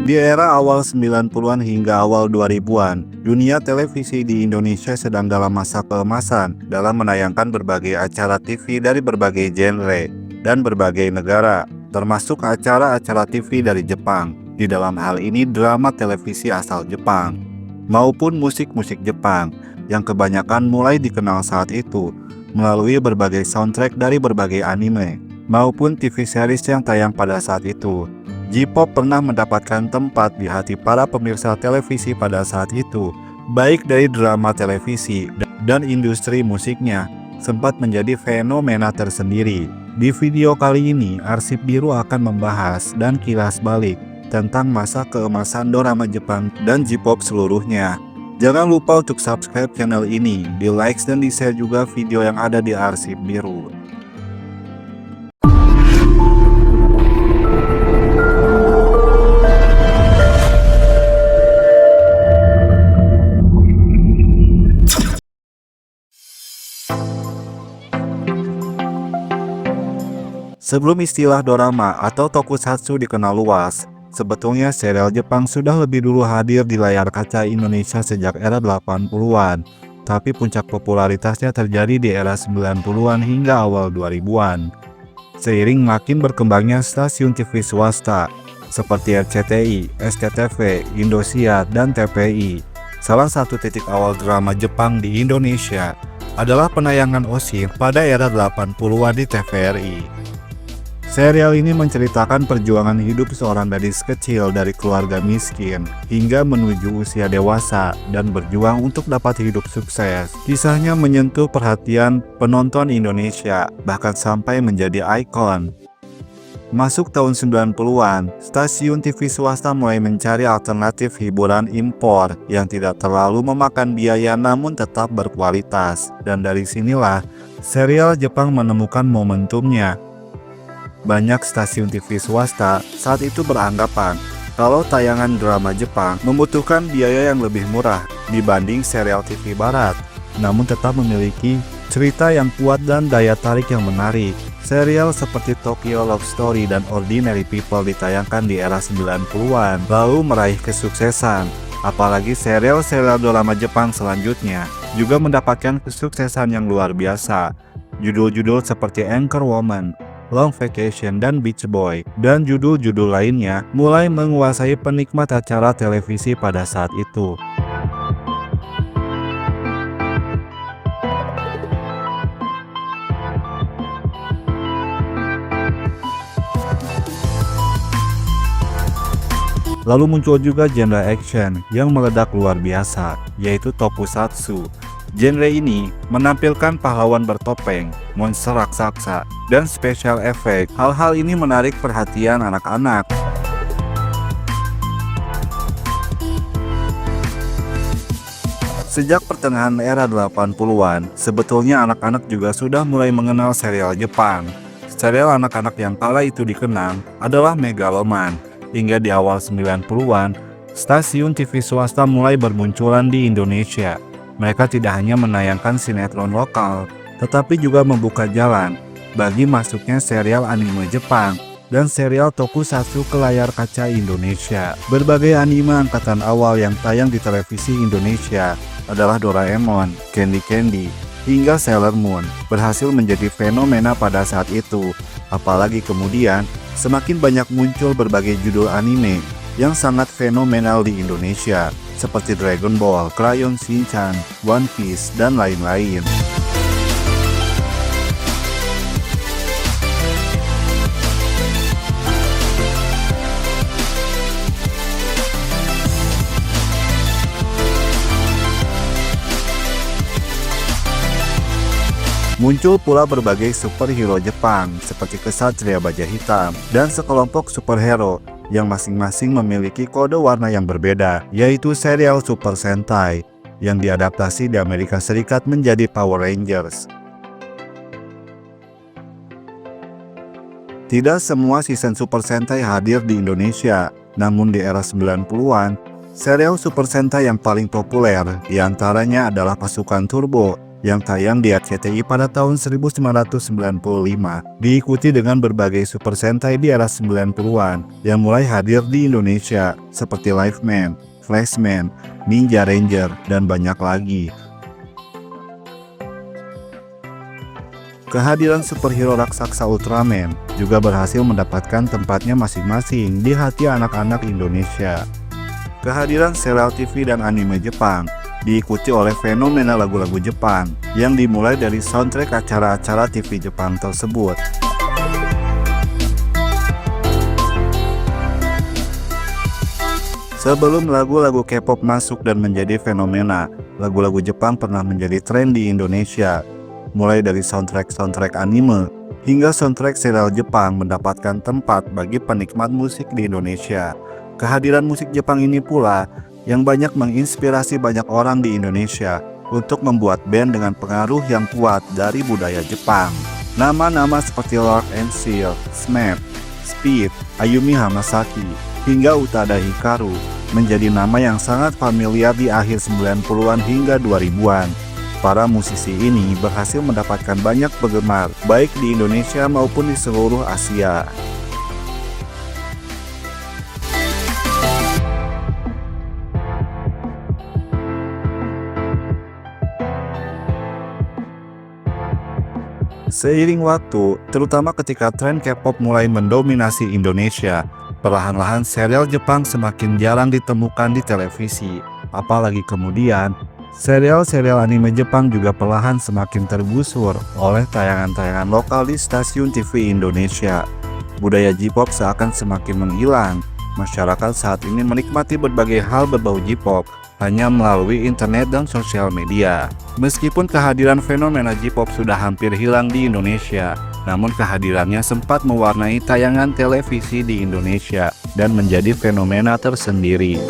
Di era awal 90-an hingga awal 2000-an, dunia televisi di Indonesia sedang dalam masa keemasan dalam menayangkan berbagai acara TV dari berbagai genre dan berbagai negara, termasuk acara-acara TV dari Jepang. Di dalam hal ini drama televisi asal Jepang, maupun musik-musik Jepang, yang kebanyakan mulai dikenal saat itu melalui berbagai soundtrack dari berbagai anime, maupun TV series yang tayang pada saat itu. J-pop pernah mendapatkan tempat di hati para pemirsa televisi pada saat itu, baik dari drama televisi dan industri musiknya, sempat menjadi fenomena tersendiri. Di video kali ini, Arsip Biru akan membahas dan kilas balik tentang masa keemasan dorama Jepang dan J-pop seluruhnya. Jangan lupa untuk subscribe channel ini, di like dan di share juga video yang ada di Arsip Biru. Sebelum istilah dorama atau tokusatsu dikenal luas, sebetulnya serial Jepang sudah lebih dulu hadir di layar kaca Indonesia sejak era 80-an, tapi puncak popularitasnya terjadi di era 90-an hingga awal 2000-an. Seiring makin berkembangnya stasiun TV swasta seperti RCTI, SCTV, Indosiar, dan TPI, salah satu titik awal drama Jepang di Indonesia adalah penayangan OSIR pada era 80-an di TVRI. Serial ini menceritakan perjuangan hidup seorang gadis kecil dari keluarga miskin hingga menuju usia dewasa dan berjuang untuk dapat hidup sukses. Kisahnya menyentuh perhatian penonton Indonesia, bahkan sampai menjadi ikon. Masuk tahun 90-an, stasiun TV swasta mulai mencari alternatif hiburan impor yang tidak terlalu memakan biaya namun tetap berkualitas. Dan dari sinilah, serial Jepang menemukan momentumnya. Banyak stasiun TV swasta saat itu beranggapan kalau tayangan drama Jepang membutuhkan biaya yang lebih murah dibanding serial TV Barat, namun tetap memiliki cerita yang kuat dan daya tarik yang menarik. Serial seperti Tokyo Love Story dan Ordinary People ditayangkan di era 90-an, lalu meraih kesuksesan. Apalagi serial-serial drama Jepang selanjutnya juga mendapatkan kesuksesan yang luar biasa. Judul-judul seperti Anchor Woman, Long Vacation, dan Beach Boy, dan judul-judul lainnya mulai menguasai penikmat acara televisi pada saat itu. Lalu muncul juga genre action yang meledak luar biasa, yaitu tokusatsu. Genre ini menampilkan pahlawan bertopeng, monster raksasa, dan special effect. Hal-hal ini menarik perhatian anak-anak. Sejak pertengahan era 80-an, sebetulnya anak-anak juga sudah mulai mengenal serial Jepang. Serial anak-anak yang kala itu dikenang adalah Megaloman. Hingga di awal 90-an, stasiun TV swasta mulai bermunculan di Indonesia. Mereka tidak hanya menayangkan sinetron lokal, tetapi juga membuka jalan bagi masuknya serial anime Jepang dan serial tokusatsu ke layar kaca Indonesia. Berbagai anime angkatan awal yang tayang di televisi Indonesia adalah Doraemon, Candy Candy, hingga Sailor Moon berhasil menjadi fenomena pada saat itu. Apalagi kemudian semakin banyak muncul berbagai judul anime yang sangat fenomenal di Indonesia, seperti Dragon Ball, Crayon Shinchan, One Piece, dan lain-lain. Muncul pula berbagai superhero Jepang seperti Kesatria Baja Hitam dan sekelompok superhero yang masing-masing memiliki kode warna yang berbeda, yaitu serial Super Sentai yang diadaptasi di Amerika Serikat menjadi Power Rangers. Tidak semua season Super Sentai hadir di Indonesia, namun di era 90-an, serial Super Sentai yang paling populer diantaranya adalah Pasukan Turbo yang tayang di RCTI pada tahun 1995, diikuti dengan berbagai Super Sentai di era 90-an yang mulai hadir di Indonesia seperti Live Man, Flashman, Ninja Ranger, dan banyak lagi. Kehadiran superhero raksasa Ultraman juga berhasil mendapatkan tempatnya masing-masing di hati anak-anak Indonesia. Kehadiran serial TV dan anime Jepang diikuti oleh fenomena lagu-lagu Jepang yang dimulai dari soundtrack acara-acara TV Jepang tersebut. Sebelum lagu-lagu K-pop masuk dan menjadi fenomena, lagu-lagu Jepang pernah menjadi tren di Indonesia. Mulai dari soundtrack anime hingga soundtrack serial Jepang mendapatkan tempat bagi penikmat musik di Indonesia. Kehadiran musik Jepang ini pula yang banyak menginspirasi banyak orang di Indonesia untuk membuat band dengan pengaruh yang kuat dari budaya Jepang. Nama-nama seperti Lord and Seal, SMAP, Speed, Ayumi Hamasaki, hingga Utada Hikaru menjadi nama yang sangat familiar di akhir 90-an hingga 2000-an. Para musisi ini berhasil mendapatkan banyak penggemar, baik di Indonesia maupun di seluruh Asia. Seiring waktu, terutama ketika tren K-pop mulai mendominasi Indonesia, perlahan-lahan serial Jepang semakin jarang ditemukan di televisi. Apalagi kemudian, serial-serial anime Jepang juga perlahan semakin tergusur oleh tayangan-tayangan lokal di stasiun TV Indonesia. Budaya J-pop seakan semakin menghilang. Masyarakat saat ini menikmati berbagai hal berbau J-pop hanya melalui internet dan sosial media. Meskipun kehadiran fenomena J-pop sudah hampir hilang di Indonesia, namun kehadirannya sempat mewarnai tayangan televisi di Indonesia dan menjadi fenomena tersendiri.